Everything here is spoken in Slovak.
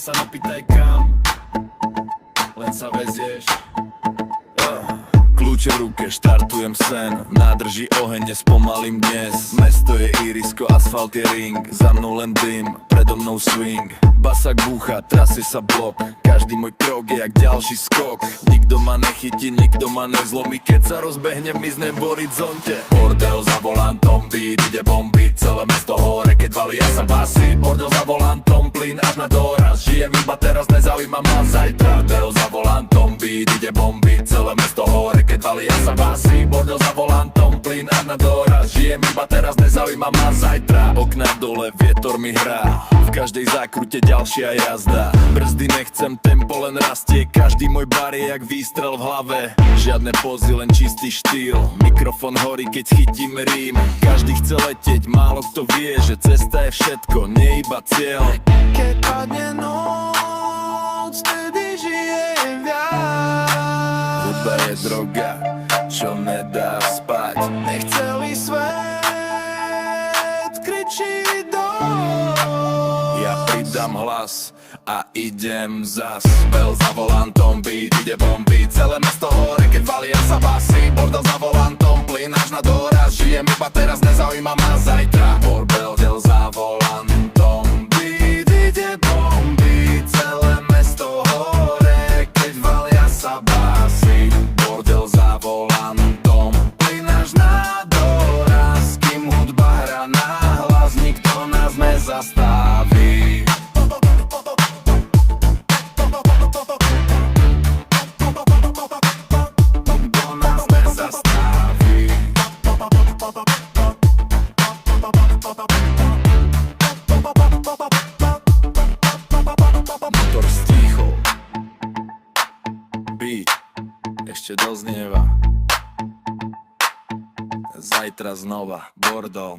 sa napýtaj kam, len sa vezieš. Kľúče v ruke, štartujem sen. Nádrží oheň, nespomalím dnes. Mesto je irisko, asfalt je ring. Za mnou len dym, predo mnou swing. Basak búcha, trasie sa blok. Každý môj krok je jak ďalší skok. Nikto ma nechytí, nikto ma nezlomí. Keď sa rozbehnem, miznem v horizonte. Bordel za volantom, beat ide bomby. Celé mesto hore, keď valia sa basy. Bordel za volantom, plyn až na doraz. Žijem iba teraz, nezaujíma ma zajtra. Bordel za volantom, beat ide bomby. Celé mesto hore, keď valia sa basy. Bordel za volantom, plyn až na doraz. Žijem iba teraz, nezaujíma ma zajtra. Okná dole, vietor mi hrá. V každej zákrute ďalšia jazda. Brzdy nechcem, tempo len rastie. Každý môj bar je jak výstrel v hlave. Žiadne pozy, len čistý štýl. Mikrofon horí, keď chytím rím. Každý chce letieť, málo kto vie, že cesta je všetko, nie iba cieľ. Keď padne noc, vtedy žijem viac. Hudba je droga, čo nedá spať. Nech celý svet kričí dosť. Ja pridám hlas a idem zas. Bel za volantom, beat ide bomby. Celé mesto hore, keď valia sa basy. Bordel za volantom, plyn až na doraz. Žijem iba teraz, nezaujíma ma zajtra. Bordel za volantom, beat ide bomby. Celé mesto hore, keď valia sa basy. Bordel za volantom, plyn až na doraz. Kým hudba hrá na hlas, nikto nás nezastaví. Motor stíchol, beat ešte doznieva. Zajtra znova Bordel.